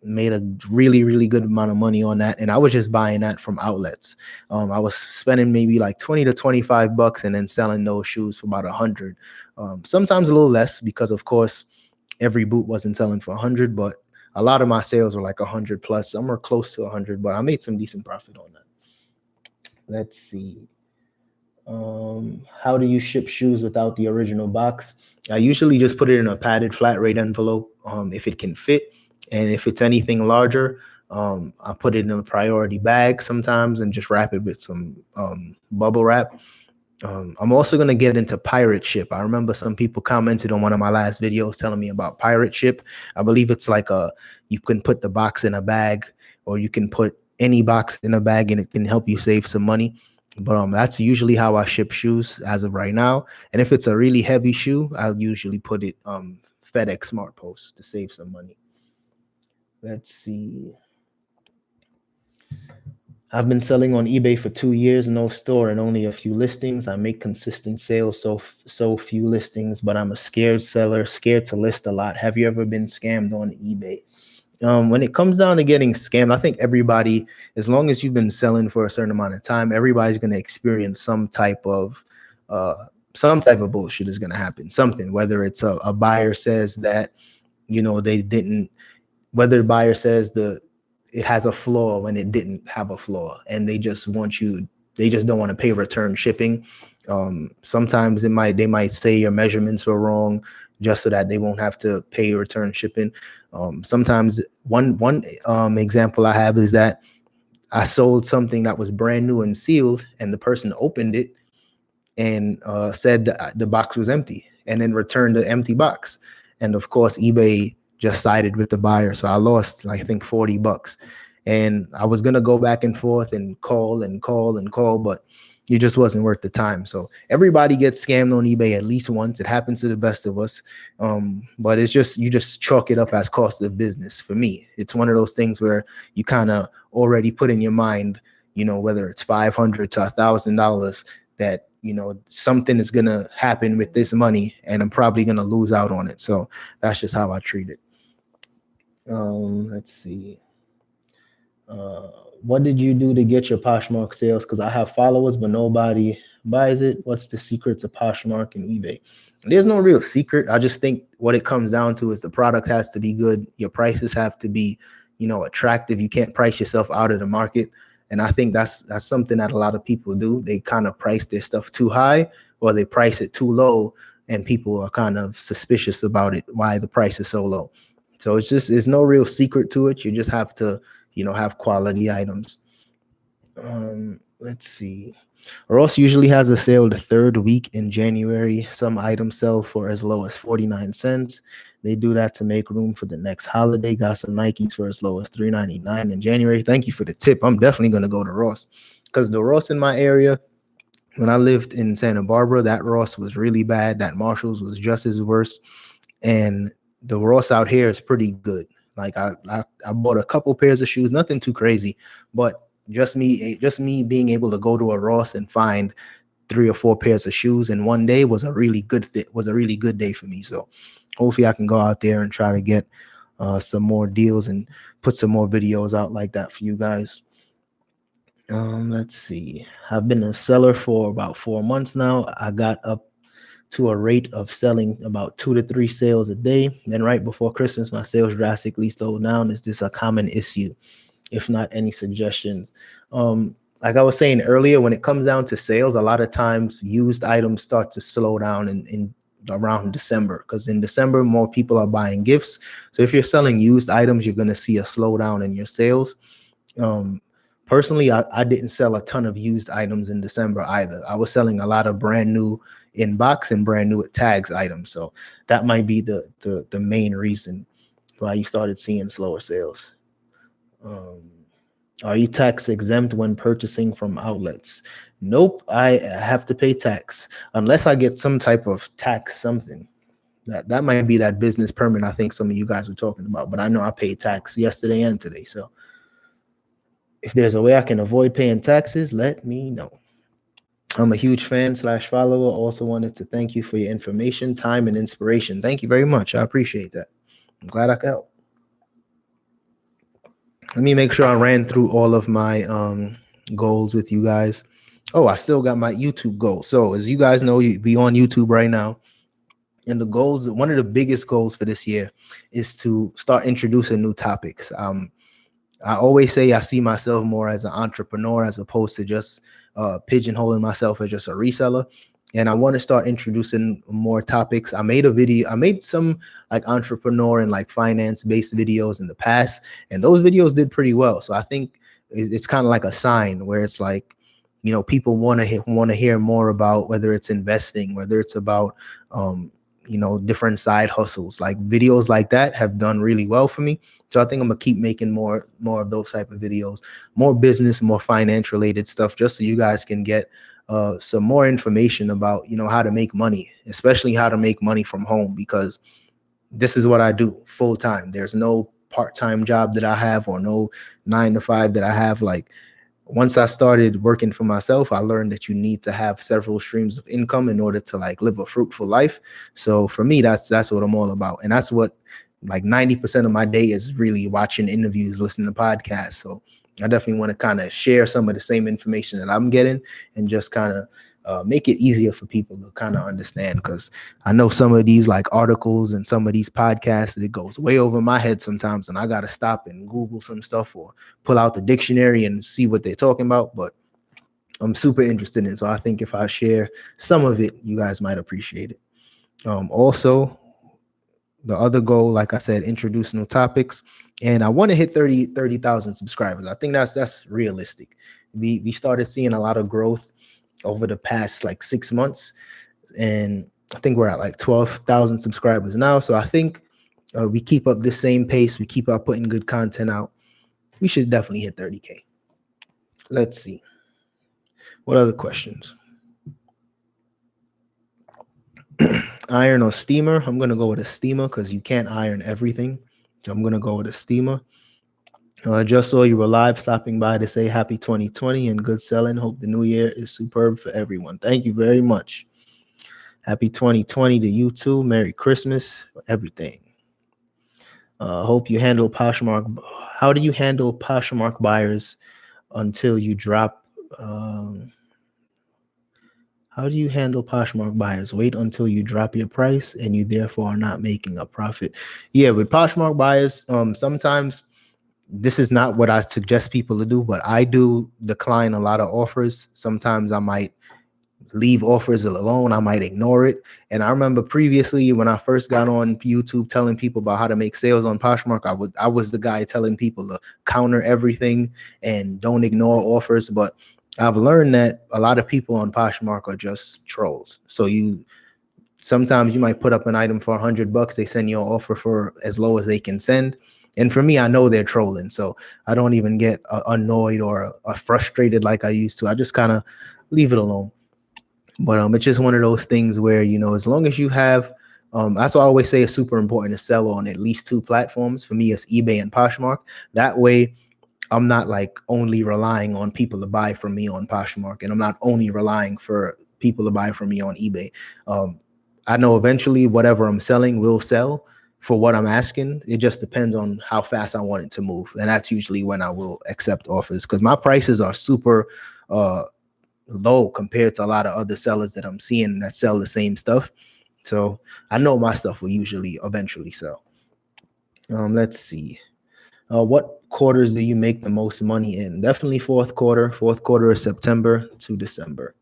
[SPEAKER 1] made a really, really good amount of money on that. And I was just buying that from outlets. I was spending maybe like $20 to $25 and then selling those shoes for about $100. Sometimes a little less because, of course, every boot wasn't selling for $100, but a lot of my sales were like $100 plus. Some are close to $100, but I made some decent profit on that. Let's see. How do you ship shoes without the original box? I usually just put it in a padded flat rate envelope if it can fit. And if it's anything larger, I put it in a priority bag sometimes and just wrap it with some bubble wrap. I'm also going to get into pirate ship. I remember some people commented on one of my last videos telling me about pirate ship. I believe it's like you can put the box in a bag, or you can put any box in a bag and it can help you save some money. But that's usually how I ship shoes as of right now. And if it's a really heavy shoe, I'll usually put it FedEx Smart Post to save some money. Let's see. I've been selling on eBay for 2 years, no store and only a few listings. I make consistent sales, so few listings, but I'm a scared seller, scared to list a lot. Have you ever been scammed on eBay? When it comes down to getting scammed, I think everybody, as long as you've been selling for a certain amount of time, everybody's going to experience some type of bullshit is going to happen. Something, whether it's a buyer says that, they didn't, whether the buyer says it has a flaw when it didn't have a flaw, and they just don't want to pay return shipping. Sometimes they might say your measurements were wrong just so that they won't have to pay return shipping. Sometimes one example I have is that I sold something that was brand new and sealed, and the person opened it and said that the box was empty, and then returned the empty box. And of course, eBay just sided with the buyer, so I lost, I think, $40. And I was gonna go back and forth and call, but it just wasn't worth the time. So everybody gets scammed on eBay at least once. It happens to the best of us. But it's just, you just chalk it up as cost of business. For me, it's one of those things where you kind of already put in your mind, whether it's $500 to $1,000, that, something is going to happen with this money and I'm probably going to lose out on it. So that's just how I treat it. Let's see. What did you do to get your Poshmark sales? Because I have followers, but nobody buys it. What's the secret to Poshmark and eBay? There's no real secret. I just think what it comes down to is the product has to be good. Your prices have to be, attractive. You can't price yourself out of the market. And I think that's something that a lot of people do. They kind of price their stuff too high, or they price it too low, and people are kind of suspicious about it, why the price is so low. So there's no real secret to it. You just have to, have quality items. Let's see. Ross usually has a sale the third week in January. Some items sell for as low as 49 cents. They do that to make room for the next holiday. Got some Nikes for as low as $3.99 in January. Thank you for the tip. I'm definitely going to go to Ross, because the Ross in my area, when I lived in Santa Barbara, that Ross was really bad. That Marshall's was just as worse. And the Ross out here is pretty good. Like I bought a couple pairs of shoes, nothing too crazy, but just me being able to go to a Ross and find 3 or 4 pairs of shoes in one day was a really good day for me. So hopefully I can go out there and try to get some more deals and put some more videos out like that for you guys. Let's see. I've been a seller for about 4 months now. I got up to a rate of selling about 2 to 3 sales a day. Then right before Christmas, my sales drastically slowed down. Is this a common issue? If not, any suggestions? Like I was saying earlier, when it comes down to sales, a lot of times used items start to slow down in around December, because in December, more people are buying gifts. So if you're selling used items, you're going to see a slowdown in your sales. Personally, I didn't sell a ton of used items in December either. I was selling a lot of brand new in box and brand new tags items. So that might be the main reason why you started seeing slower sales. Are you tax exempt when purchasing from outlets? Nope, I have to pay tax unless I get some type of tax something. That might be that business permit I think some of you guys were talking about, but I know I paid tax yesterday and today. So if there's a way I can avoid paying taxes, let me know. I'm a huge fan / follower. Also wanted to thank you for your information, time, and inspiration. Thank you very much. I appreciate that. I'm glad I could help. Let me make sure I ran through all of my goals with you guys. Oh, I still got my YouTube goal. So as you guys know, you be on YouTube right now. And the goals, one of the biggest goals for this year is to start introducing new topics. I always say I see myself more as an entrepreneur as opposed to just pigeonholing myself as just a reseller. And I want to start introducing more topics. I made some like entrepreneur and like finance based videos in the past, and those videos did pretty well. So I think it's kind of like a sign where it's like, you know, people want to hear more about whether it's investing, whether it's about, you know, different side hustles. Like videos like that have done really well for me. So I think I'm gonna keep making more of those type of videos, more business, more finance related stuff, just so you guys can get some more information about, you know, how to make money, especially how to make money from home, because this is what I do full time. There's no part-time job that I have or no 9 to 5 that I have. Like once I started working for myself, I learned that you need to have several streams of income in order to like live a fruitful life. So for me, that's what I'm all about. And that's what like 90% of my day is really watching interviews, listening to podcasts. So I definitely want to kind of share some of the same information that I'm getting and just kind of make it easier for people to kind of understand, because I know some of these like articles and some of these podcasts, it goes way over my head sometimes, and I got to stop and Google some stuff or pull out the dictionary and see what they're talking about. But I'm super interested in it. So I think if I share some of it, you guys might appreciate it. Also, the other goal, like I said, introduce new topics. And I want to hit 30,000 subscribers. I think that's realistic. We started seeing a lot of growth over the past like 6 months. And I think we're at like 12,000 subscribers now. So I think we keep up the same pace. We keep up putting good content out. We should definitely hit 30K. Let's see. What other questions? Iron or steamer? I'm going to go with a steamer because you can't iron everything. So I'm going to go with a steamer. Just saw you were live, stopping by to say happy 2020 and good selling. Hope the new year is superb for everyone. Thank you very much. Happy 2020 to you too. Merry Christmas, everything. Hope you handle Poshmark. How do you handle Poshmark buyers until you drop? How do you handle Poshmark buyers? Wait until you drop your price and you therefore are not making a profit. Yeah, with Poshmark buyers, sometimes this is not what I suggest people to do, but I do decline a lot of offers. Sometimes I might leave offers alone. I might ignore it. And I remember previously when I first got on YouTube telling people about how to make sales on Poshmark, I was the guy telling people to counter everything and don't ignore offers. But I've learned that a lot of people on Poshmark are just trolls. So sometimes you might put up an item for $100. They send you an offer for as low as they can send. And for me, I know they're trolling. So I don't even get annoyed or frustrated like I used to. I just kind of leave it alone. But it's just one of those things where, you know, as long as you have That's why I always say it's super important to sell on at least two platforms. For me, it's eBay and Poshmark. That way, I'm not like only relying on people to buy from me on Poshmark, and I'm not only relying for people to buy from me on eBay. Um, I know eventually whatever I'm selling will sell for what I'm asking. It just depends on how fast I want it to move, and that's usually when I will accept offers because my prices are super uh, low compared to a lot of other sellers that I'm seeing that sell the same stuff. So I know my stuff will usually eventually sell. Let's see. What quarters do you make the most money in? Definitely fourth quarter. Fourth quarter is September to December.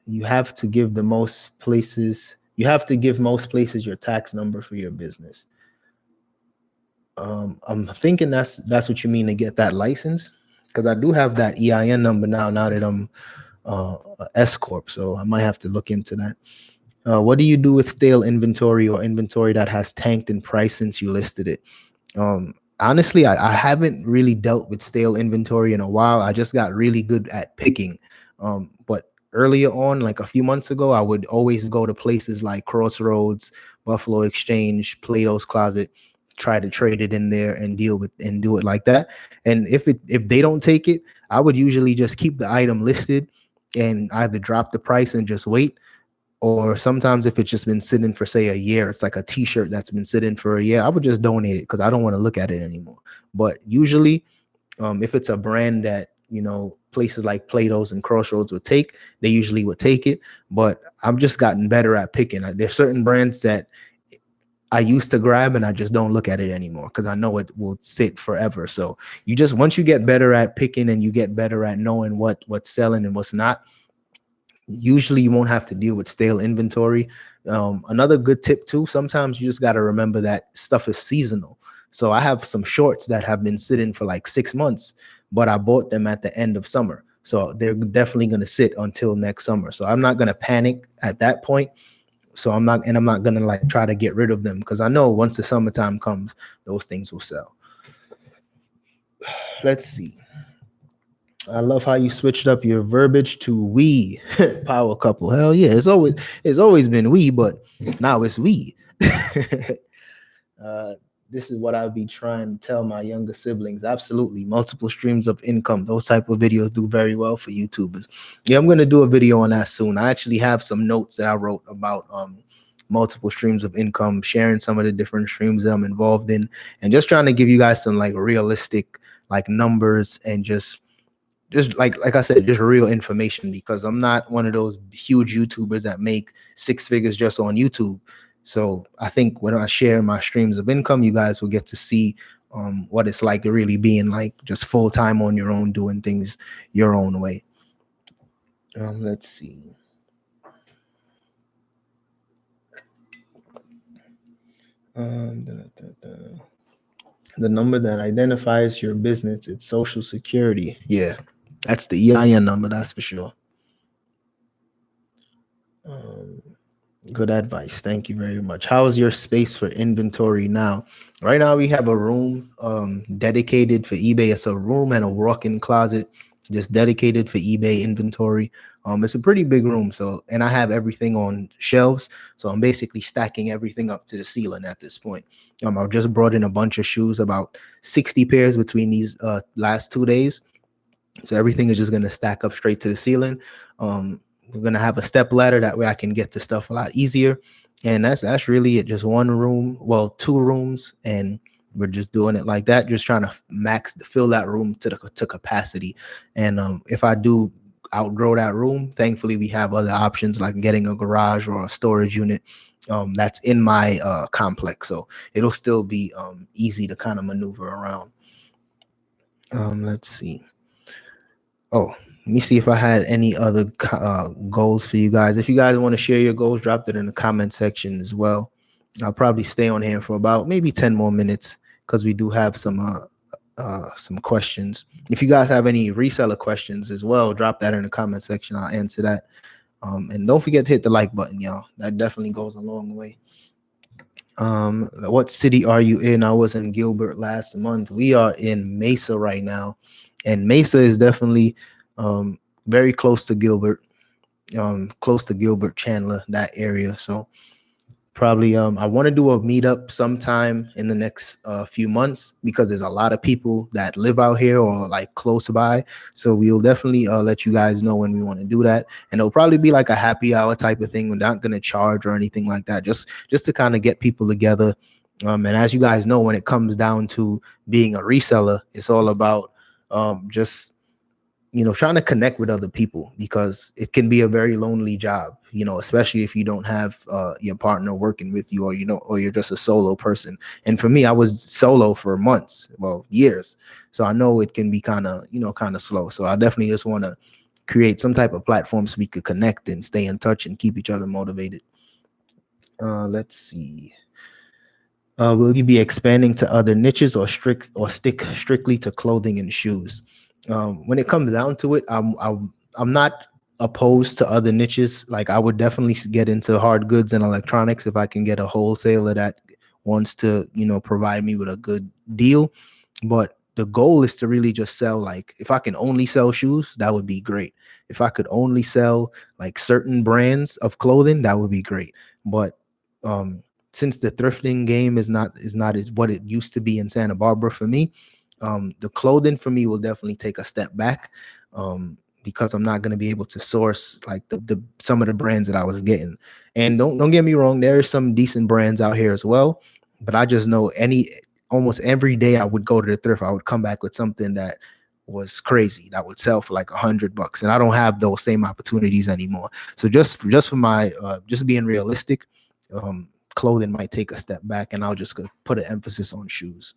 [SPEAKER 1] You have to give the most places. You have to give most places your tax number for your business. I'm thinking that's what you mean to get that license, because I do have that EIN number now. Now that I'm a S corp, so I might have to look into that. What do you do with stale inventory or inventory that has tanked in price since you listed it? Honestly, I haven't really dealt with stale inventory in a while. I just got really good at picking. But earlier on, like a few months ago, I would always go to places like Crossroads, Buffalo Exchange, Plato's Closet, try to trade it in there and deal with and do it like that. And if they don't take it, I would usually just keep the item listed and either drop the price and just wait, or sometimes if it's just been sitting for say a year, it's like a t-shirt that's been sitting for a year, I would just donate it because I don't want to look at it anymore. But usually if it's a brand that places like Plato's and Crossroads would take, they usually would take it. But I've just gotten better at picking. There's certain brands that I used to grab and I just don't look at it anymore because I know it will sit forever. So you just, once you get better at picking and you get better at knowing what's selling and what's not, usually you won't have to deal with stale inventory. Another good tip too, sometimes you just got to remember that stuff is seasonal. So I have some shorts that have been sitting for like 6 months, but I bought them at the end of summer. So they're definitely going to sit until next summer. So I'm not going to panic at that point. So I'm not going to like try to get rid of them because I know once the summertime comes, those things will sell. Let's see. I love how you switched up your verbiage to we. Power couple. Hell yeah. It's always been we, but now it's we. This is what I'll be trying to tell my younger siblings. Absolutely. Multiple streams of income. Those type of videos do very well for YouTubers. Yeah, I'm going to do a video on that soon. I actually have some notes that I wrote about multiple streams of income, sharing some of the different streams that I'm involved in, and just trying to give you guys some like realistic like numbers and just like I said, just real information, because I'm not one of those huge YouTubers that make 6 figures just on YouTube. So I think when I share my streams of income, you guys will get to see what it's like to really being like just full time on your own, doing things your own way. Let's see. The number that identifies your business, it's Social Security. Yeah, that's the EIN number, that's for sure. Good advice. Thank you very much. How is your space for inventory now? Right now, we have a room dedicated for eBay. It's a room and a walk-in closet just dedicated for eBay inventory. It's a pretty big room. So, and I have everything on shelves. So I'm basically stacking everything up to the ceiling at this point. I've just brought in a bunch of shoes, about 60 pairs between these last 2 days. So everything is just going to stack up straight to the ceiling. We're going to have a step ladder, that way I can get to stuff a lot easier. And that's really it. Just one room, well, 2 rooms, and we're just doing it like that, just trying to fill that room to capacity. And if I do outgrow that room, thankfully we have other options like getting a garage or a storage unit that's in my complex. So it'll still be easy to kind of maneuver around. Let's see. Oh, let me see if I had any other goals for you guys. If you guys want to share your goals, drop it in the comment section as well. I'll probably stay on here for about maybe 10 more minutes because we do have some questions. If you guys have any reseller questions as well, drop that in the comment section. I'll answer that. And don't forget to hit the like button, y'all. That definitely goes a long way. What city are you in? I was in Gilbert last month. We are in Mesa right now, and Mesa is definitely very close to Gilbert, Chandler, that area. So Probably I want to do a meetup sometime in the next few months, because there's a lot of people that live out here or like close by. So we'll definitely let you guys know when we want to do that, and it'll probably be like a happy hour type of thing. We're not going to charge or anything like that, just to kind of get people together. And as you guys know, when it comes down to being a reseller, it's all about just trying to connect with other people, because it can be a very lonely job, especially if you don't have your partner working with you, or you're just a solo person. And for me, I was solo for months, well, years. So I know it can be kind of slow. So I definitely just want to create some type of platform so we could connect and stay in touch and keep each other motivated. Let's see. Will you be expanding to other niches, or stick strictly to clothing and shoes? When it comes down to it, I'm not opposed to other niches. Like, I would definitely get into hard goods and electronics if I can get a wholesaler that wants to provide me with a good deal. But the goal is to really just sell. Like, if I can only sell shoes, that would be great. If I could only sell like certain brands of clothing, that would be great. But since the thrifting game is not as what it used to be in Santa Barbara for me, the clothing for me will definitely take a step back, because I'm not going to be able to source like the some of the brands that I was getting. And don't get me wrong, there are some decent brands out here as well, but I just know almost every day I would go to the thrift, I would come back with something that was crazy, that would sell for like $100, and I don't have those same opportunities anymore. So just for my just being realistic, clothing might take a step back, and I'll just put an emphasis on shoes.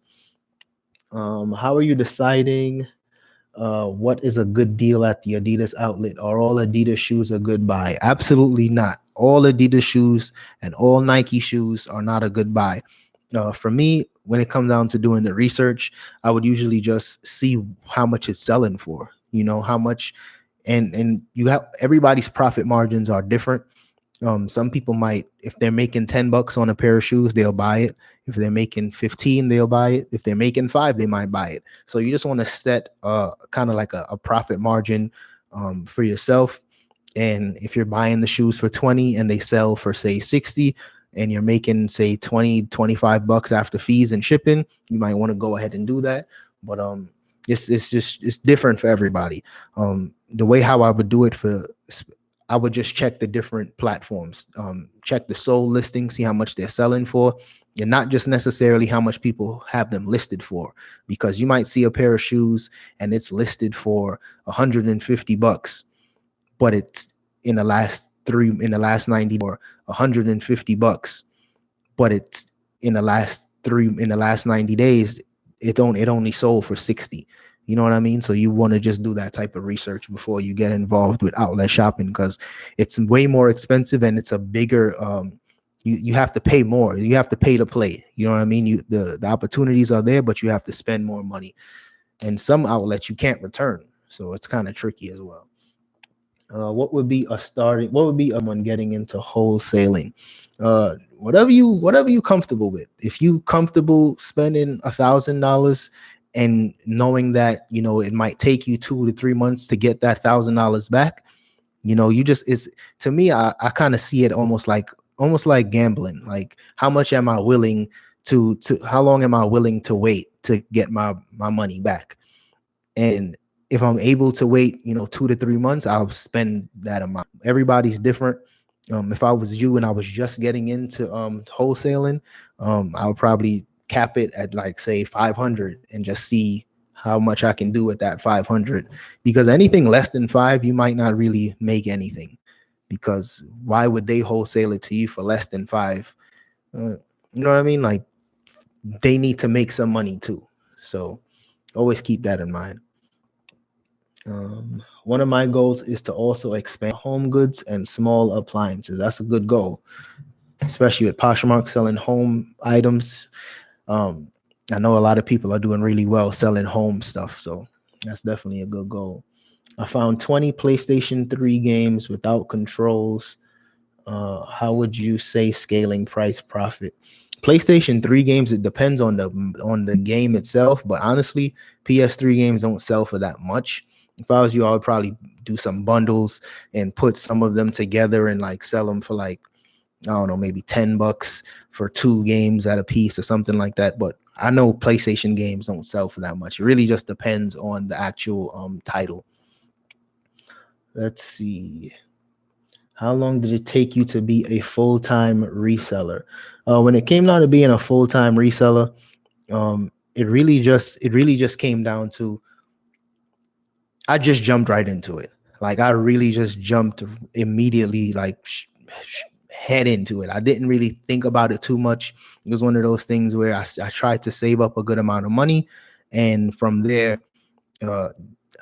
[SPEAKER 1] How are you deciding what is a good deal at the Adidas outlet? Are all Adidas shoes a good buy? Absolutely not. All Adidas shoes and all Nike shoes are not a good buy. For me, when it comes down to doing the research, I would usually just see how much it's selling for, how much, and you have, everybody's profit margins are different. Some people might, if they're making $10 on a pair of shoes, they'll buy it. If they're making 15, they'll buy it. If they're making 5, they might buy it. So you just want to set kind of like a profit margin for yourself. And if you're buying the shoes for 20 and they sell for say 60, and you're making say 20, $25 after fees and shipping, you might want to go ahead and do that. But it's different for everybody. The way how I would do it I would just check the different platforms, check the sold listings, see how much they're selling for, and not just necessarily how much people have them listed for, because you might see a pair of shoes and it's listed for $150, but it's in the last 90 or $150, but it's in the last 90 days, it only sold for 60. You know what I mean? So you want to just do that type of research before you get involved with outlet shopping, because it's way more expensive and it's a bigger, you have to pay more. You have to pay to play. You know what I mean? The opportunities are there, but you have to spend more money. And some outlets you can't return. So it's kind of tricky as well. What would be one getting into wholesaling? Whatever you comfortable with. If you comfortable spending $1,000 and knowing that it might take you 2 to 3 months to get that $1,000 back, it's, to me, I kind of see it almost like gambling. Like, how much am I willing to how long am I willing to wait to get my money back? And if I'm able to wait 2 to 3 months, I'll spend that amount. Everybody's different. If I was you and I was just getting into wholesaling, I would probably cap it at like say 500 and just see how much I can do with that 500, because anything less than 5, you might not really make anything, because why would they wholesale it to you for less than 5? You know what I mean? Like, they need to make some money too. So always keep that in mind. One of my goals is to also expand home goods and small appliances. That's a good goal, especially with Poshmark selling home items. I know a lot of people are doing really well selling home stuff, so that's definitely a good goal. I found 20 PlayStation 3 games without controls. How would you say scaling price profit? PlayStation 3 games, it depends on the game itself, but honestly, PS3 games don't sell for that much. If I was you, I would probably do some bundles and put some of them together and like sell them for like I don't know, maybe $10 for 2 games at a piece or something like that. But I know PlayStation games don't sell for that much. It really just depends on the actual title. Let's see. How long did it take you to be a full-time reseller? When it came down to being a full-time reseller, it really just came down to, I just jumped right into it. Like I really just jumped immediately, like head into it. I didn't really think about it too much. It was one of those things where I tried to save up a good amount of money, and from there, uh,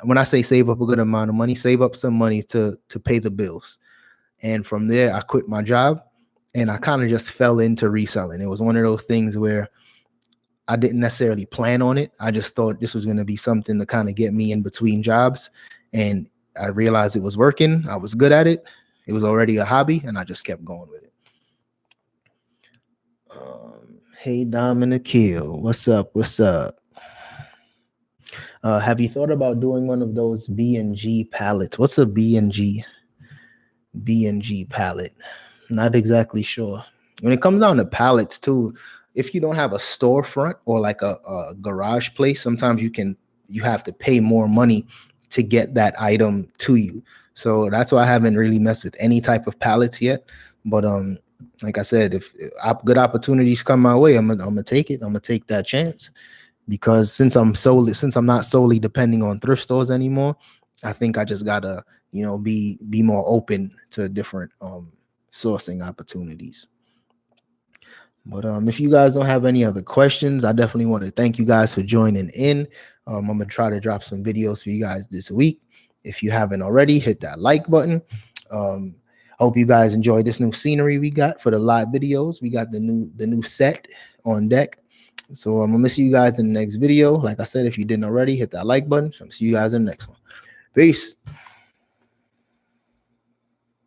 [SPEAKER 1] when I say save up a good amount of money, save up some money to pay the bills. And from there, I quit my job and I kind of just fell into reselling. It was one of those things where I didn't necessarily plan on it. I just thought this was going to be something to kind of get me in between jobs. And I realized it was working. I was good at it. It was already a hobby, and I just kept going with it. Hey, Dom and Akil, what's up? What's up? Have you thought about doing one of those B&G pallets? What's a B&G pallet? Not exactly sure. When it comes down to pallets too, if you don't have a storefront or like a garage place, sometimes you have to pay more money to get that item to you. So that's why I haven't really messed with any type of pallets yet. But like I said, if good opportunities come my way, I'm gonna take it. I'm gonna take that chance, because since I'm not solely depending on thrift stores anymore, I think I just gotta, be more open to different sourcing opportunities. But if you guys don't have any other questions, I definitely want to thank you guys for joining in. I'm gonna try to drop some videos for you guys this week. If you haven't already, hit that like button. I hope you guys enjoyed this new scenery we got for the live videos. We got the new set on deck. So I'm gonna see you guys in the next video. Like I said, if you didn't already, hit that like button. I'll see you guys in the next one. Peace.